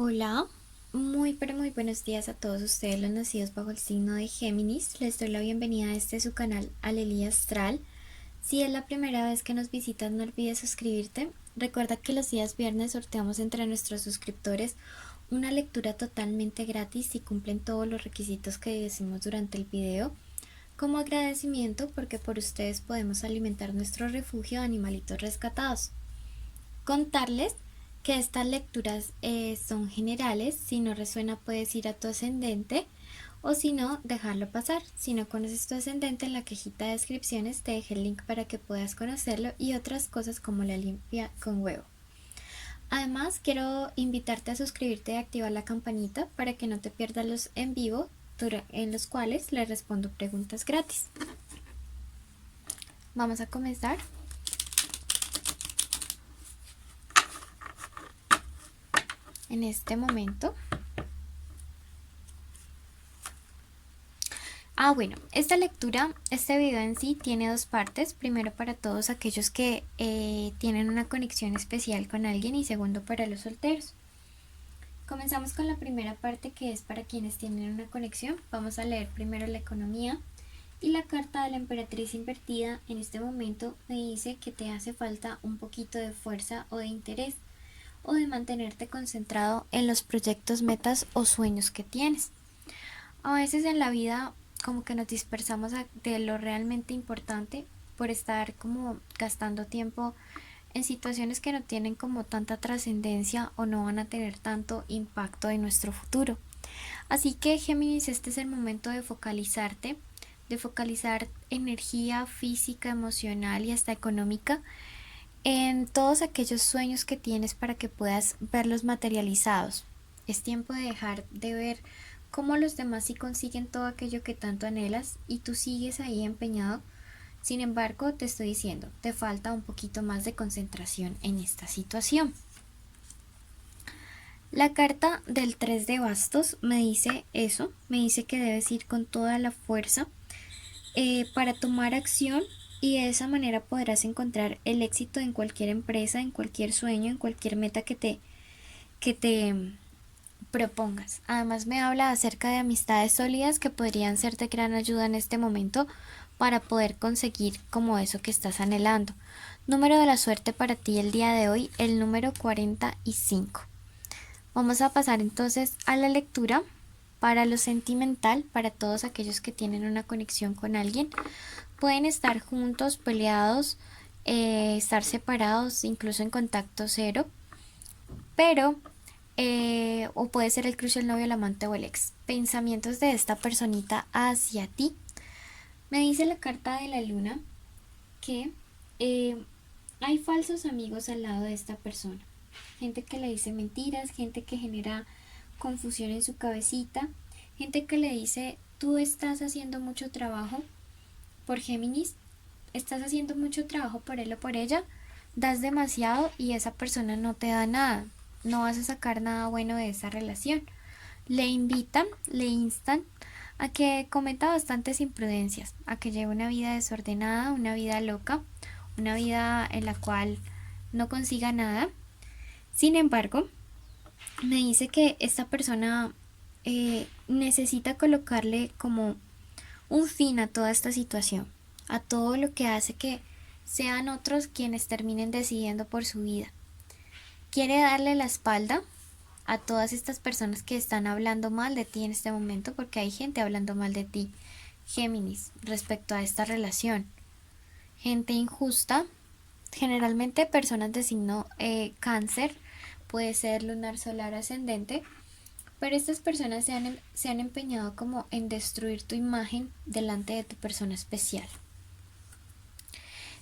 Hola, muy pero muy buenos días a todos ustedes los nacidos bajo el signo de Géminis. Les doy la bienvenida a su canal Alelia Astral. Si es la primera vez que nos visitas, no olvides suscribirte. Recuerda que los días viernes sorteamos entre nuestros suscriptores una lectura totalmente gratis si cumplen todos los requisitos que decimos durante el video. Como agradecimiento porque por ustedes podemos alimentar nuestro refugio de animalitos rescatados. Contarles que estas lecturas son generales. Si no resuena puedes ir a tu ascendente, o si no, dejarlo pasar. Si no conoces tu ascendente, en la cajita de descripciones te dejé el link para que puedas conocerlo y otras cosas como la limpia con huevo. Además, quiero invitarte a suscribirte y activar la campanita para que no te pierdas los en vivo en los cuales les respondo preguntas gratis. Vamos a comenzar. En este momento. Bueno, esta lectura, este video en sí tiene dos partes. Primero, para todos aquellos que tienen una conexión especial con alguien, y segundo, para los solteros. Comenzamos con la primera parte, que es para quienes tienen una conexión. Vamos a leer primero la economía. Y la carta de la emperatriz invertida en este momento me dice que te hace falta un poquito de fuerza o de interés, o de mantenerte concentrado en los proyectos, metas o sueños que tienes. A veces en la vida como que nos dispersamos de lo realmente importante por estar como gastando tiempo en situaciones que no tienen como tanta trascendencia o no van a tener tanto impacto en nuestro futuro. Así que, Géminis, este es el momento de focalizarte, de focalizar energía física, emocional y hasta económica en todos aquellos sueños que tienes para que puedas verlos materializados. Es tiempo de dejar de ver cómo los demás sí consiguen todo aquello que tanto anhelas y tú sigues ahí empeñado. Sin embargo, te estoy diciendo, te falta un poquito más de concentración en esta situación. La carta del 3 de bastos me dice eso, me dice que debes ir con toda la fuerza para tomar acción, y de esa manera podrás encontrar el éxito en cualquier empresa, en cualquier sueño, en cualquier meta que te propongas. Además, me habla acerca de amistades sólidas que podrían ser de gran ayuda en este momento para poder conseguir como eso que estás anhelando. Número de la suerte para ti el día de hoy, el número 45. Vamos a pasar entonces a la lectura. Para lo sentimental, para todos aquellos que tienen una conexión con alguien, pueden estar juntos, peleados, estar separados, incluso en contacto cero, pero o puede ser el crush, el novio, el amante o el ex. Pensamientos de esta personita hacia ti. Me dice la carta de la luna que hay falsos amigos al lado de esta persona. Gente que le dice mentiras, gente que genera confusión en su cabecita, gente que le dice: tú estás haciendo mucho trabajo por Géminis, estás haciendo mucho trabajo por él o por ella, das demasiado y esa persona no te da nada, no vas a sacar nada bueno de esa relación. Le invitan, le instan a que cometa bastantes imprudencias, a que lleve una vida desordenada, una vida loca, una vida en la cual no consiga nada. Sin embargo, me dice que esta persona necesita colocarle como un fin a toda esta situación, a todo lo que hace que sean otros quienes terminen decidiendo por su vida. Quiere darle la espalda a todas estas personas que están hablando mal de ti en este momento, porque hay gente hablando mal de ti, Géminis, respecto a esta relación. Gente injusta, generalmente personas de signo cáncer, puede ser lunar, solar, ascendente, pero estas personas se han empeñado como en destruir tu imagen delante de tu persona especial.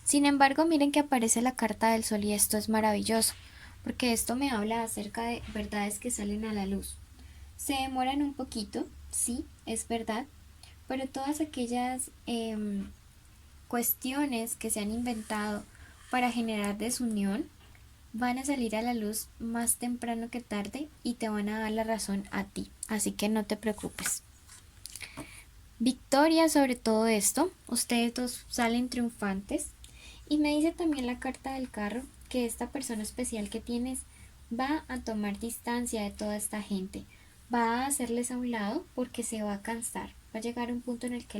Sin embargo, miren que aparece la carta del sol y esto es maravilloso, porque esto me habla acerca de verdades que salen a la luz. Se demoran un poquito, sí, es verdad, pero todas aquellas cuestiones que se han inventado para generar desunión van a salir a la luz más temprano que tarde y te van a dar la razón a ti, así que no te preocupes. Victoria sobre todo esto, ustedes dos salen triunfantes. Y me dice también la carta del carro que esta persona especial que tienes va a tomar distancia de toda esta gente, va a hacerles a un lado porque se va a cansar, va a llegar a un punto en el que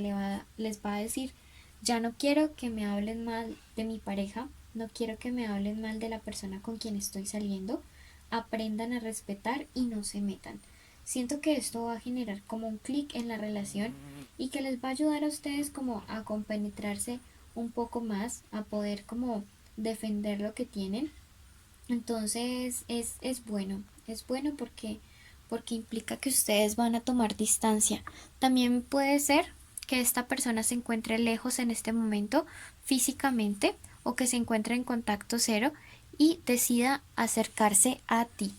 les va a decir, ya no quiero que me hablen mal de mi pareja, no quiero que me hablen mal de la persona con quien estoy saliendo, aprendan a respetar y no se metan. Siento que esto va a generar como un clic en la relación y que les va a ayudar a ustedes como a compenetrarse un poco más, a poder como defender lo que tienen. Entonces es bueno porque implica que ustedes van a tomar distancia. También puede ser que esta persona se encuentre lejos en este momento físicamente o que se encuentre en contacto cero y decida acercarse a ti.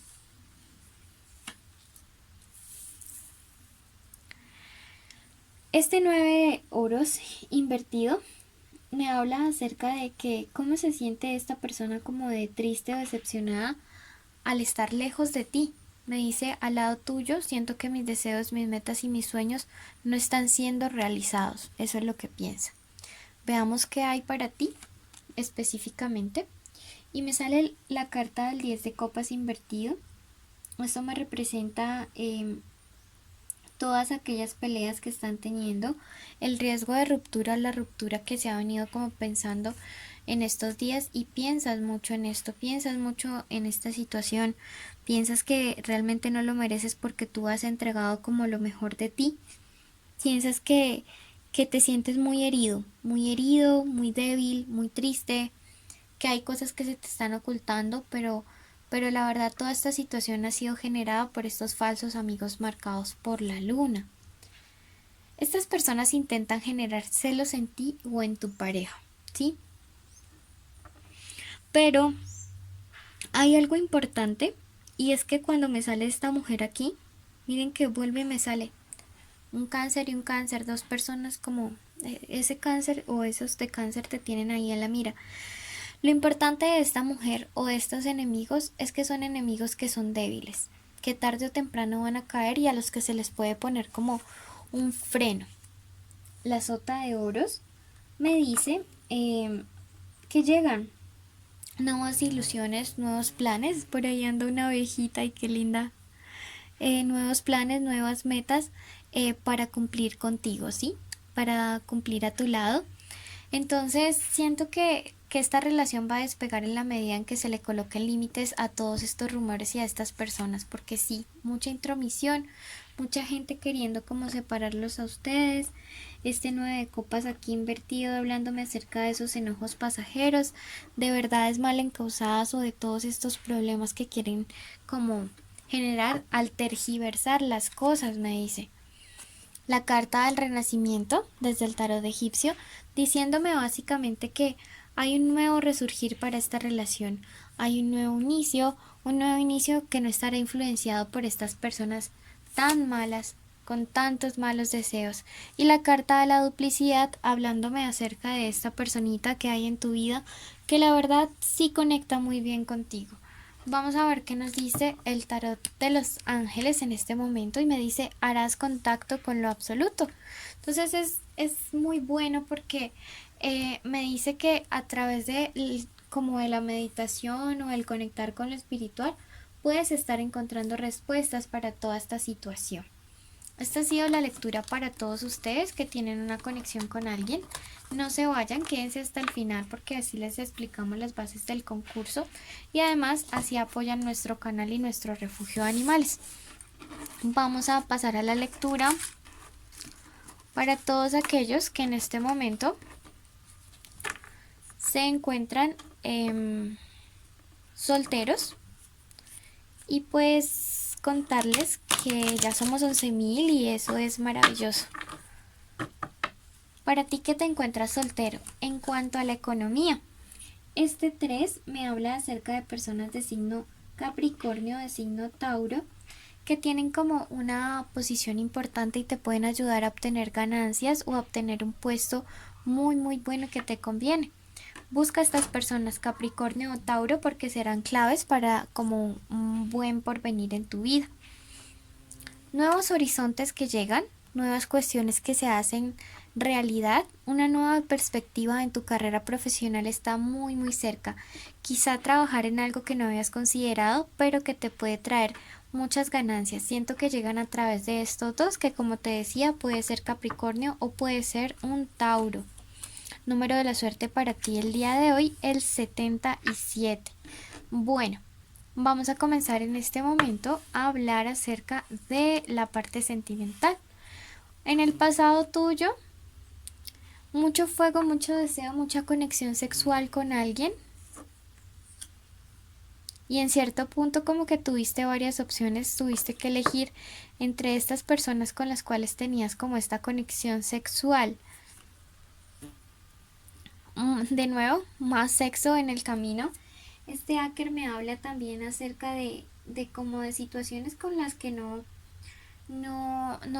Este 9 de oros invertido me habla acerca de que cómo se siente esta persona como de triste o decepcionada al estar lejos de ti. Me dice, al lado tuyo siento que mis deseos, mis metas y mis sueños no están siendo realizados. Eso es lo que piensa. Veamos qué hay para ti específicamente. Y me sale la carta del 10 de copas invertido. Esto me representa todas aquellas peleas que están teniendo, el riesgo de ruptura, la ruptura que se ha venido como pensando en estos días y piensas mucho en esto, piensas mucho en esta situación, piensas que realmente no lo mereces porque tú has entregado como lo mejor de ti, piensas que te sientes muy herido, muy débil, muy triste, que hay cosas que se te están ocultando, pero la verdad toda esta situación ha sido generada por estos falsos amigos marcados por la luna. Estas personas intentan generar celos en ti o en tu pareja, ¿sí? Pero hay algo importante y es que cuando me sale esta mujer aquí, miren que vuelve y me sale un cáncer y un cáncer, dos personas como ese cáncer o esos de cáncer te tienen ahí en la mira. Lo importante de esta mujer o de estos enemigos es que son enemigos que son débiles, que tarde o temprano van a caer y a los que se les puede poner como un freno. La sota de oros me dice que llegan nuevas ilusiones, nuevos planes. Por ahí anda una abejita y qué linda. Nuevos planes, nuevas metas para cumplir contigo, ¿sí? Para cumplir a tu lado. Entonces siento que esta relación va a despegar en la medida en que se le coloquen límites a todos estos rumores y a estas personas, porque sí, mucha intromisión, mucha gente queriendo como separarlos a ustedes, este 9 de copas aquí invertido hablándome acerca de esos enojos pasajeros, de verdades mal encausadas o de todos estos problemas que quieren como generar al tergiversar las cosas, me dice la carta del renacimiento desde el tarot egipcio, diciéndome básicamente que hay un nuevo resurgir para esta relación, hay un nuevo inicio que no estará influenciado por estas personas tan malas, con tantos malos deseos. Y la carta de la duplicidad hablándome acerca de esta personita que hay en tu vida, que la verdad sí conecta muy bien contigo. Vamos a ver qué nos dice el tarot de los ángeles en este momento y me dice harás contacto con lo absoluto. Entonces es muy bueno porque me dice que a través de como de la meditación o el conectar con lo espiritual puedes estar encontrando respuestas para toda esta situación. Esta ha sido la lectura para todos ustedes que tienen una conexión con alguien. No se vayan, quédense hasta el final porque así les explicamos las bases del concurso y además así apoyan nuestro canal y nuestro refugio de animales. Vamos a pasar a la lectura para todos aquellos que en este momento se encuentran solteros y pues contarles que ya somos 11.000 y eso es maravilloso. Para ti que te encuentras soltero, en cuanto a la economía, este 3 me habla acerca de personas de signo Capricornio, de signo Tauro, que tienen como una posición importante y te pueden ayudar a obtener ganancias o a obtener un puesto muy bueno que te conviene. Busca a estas personas Capricornio o Tauro porque serán claves para como un buen porvenir en tu vida. Nuevos horizontes que llegan, nuevas cuestiones que se hacen realidad, una nueva perspectiva en tu carrera profesional está muy muy cerca. Quizá trabajar en algo que no habías considerado, pero que te puede traer muchas ganancias. Siento que llegan a través de estos dos, que como te decía, puede ser Capricornio o puede ser un Tauro. Número de la suerte para ti el día de hoy, el 77. Bueno, vamos a comenzar en este momento a hablar acerca de la parte sentimental. En el pasado tuyo, mucho fuego, mucho deseo, mucha conexión sexual con alguien. Y en cierto punto como que tuviste varias opciones, tuviste que elegir entre estas personas con las cuales tenías como esta conexión sexual. De nuevo, más sexo en el camino. Este hacker me habla también acerca de como de situaciones con las que no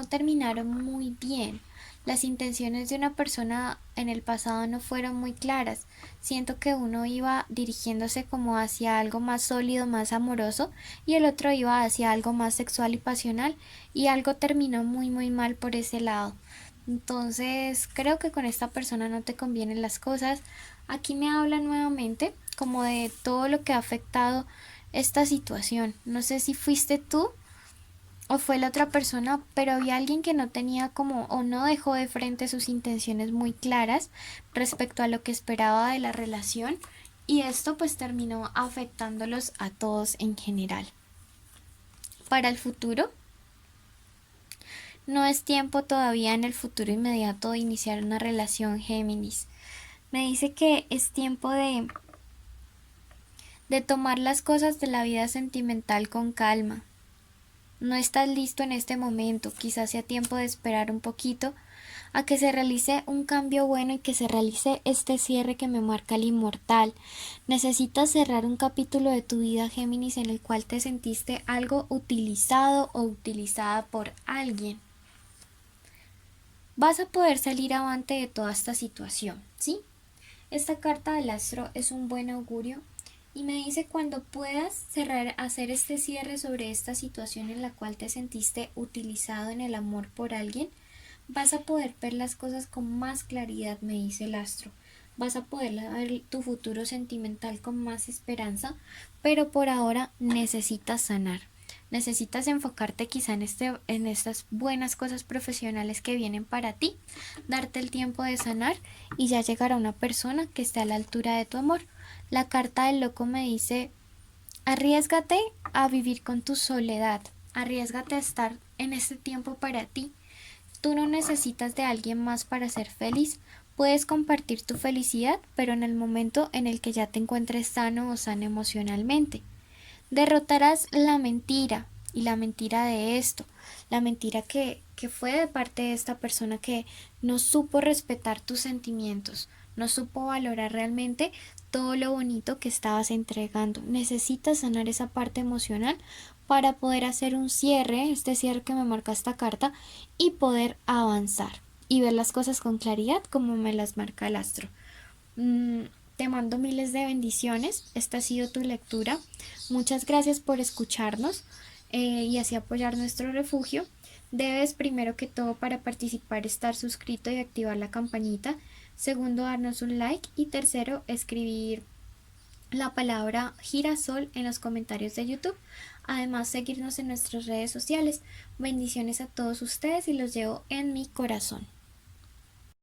terminaron muy bien. Las intenciones de una persona en el pasado no fueron muy claras. Siento que uno iba dirigiéndose como hacia algo más sólido, más amoroso, y el otro iba hacia algo más sexual y pasional, y algo terminó muy muy mal por ese lado. Entonces creo que con esta persona no te convienen las cosas. Aquí me habla nuevamente como de todo lo que ha afectado esta situación. No sé si fuiste tú o fue la otra persona, pero había alguien que no tenía como o no dejó de frente sus intenciones muy claras respecto a lo que esperaba de la relación, y esto pues terminó afectándolos a todos en general. Para el futuro, no es tiempo todavía en el futuro inmediato de iniciar una relación, Géminis. Me dice que es tiempo de tomar las cosas de la vida sentimental con calma. No estás listo en este momento, quizás sea tiempo de esperar un poquito a que se realice un cambio bueno y que se realice este cierre que me marca el inmortal. Necesitas cerrar un capítulo de tu vida, Géminis, en el cual te sentiste algo utilizado o utilizada por alguien. Vas a poder salir avante de toda esta situación, ¿sí? Esta carta del astro es un buen augurio y me dice cuando puedas cerrar, hacer este cierre sobre esta situación en la cual te sentiste utilizado en el amor por alguien, vas a poder ver las cosas con más claridad, me dice el astro. Vas a poder ver tu futuro sentimental con más esperanza, pero por ahora necesitas sanar. Necesitas enfocarte quizá en estas buenas cosas profesionales que vienen para ti, darte el tiempo de sanar y ya llegará una persona que esté a la altura de tu amor. La carta del loco me dice, arriésgate a vivir con tu soledad, arriésgate a estar en este tiempo para ti. Tú no necesitas de alguien más para ser feliz. Puedes compartir tu felicidad, pero en el momento en el que ya te encuentres sano o sana emocionalmente. Derrotarás la mentira, y la mentira de esto, la mentira que fue de parte de esta persona que no supo respetar tus sentimientos, no supo valorar realmente todo lo bonito que estabas entregando. Necesitas sanar esa parte emocional para poder hacer un cierre, este cierre que me marca esta carta, y poder avanzar y ver las cosas con claridad como me las marca el astro. Te mando miles de bendiciones. Esta ha sido tu lectura. Muchas gracias por escucharnos y así apoyar nuestro refugio. Debes primero que todo, para participar, estar suscrito y activar la campanita. Segundo, darnos un like. Y tercero, escribir la palabra girasol en los comentarios de YouTube. Además, seguirnos en nuestras redes sociales. Bendiciones a todos ustedes y los llevo en mi corazón.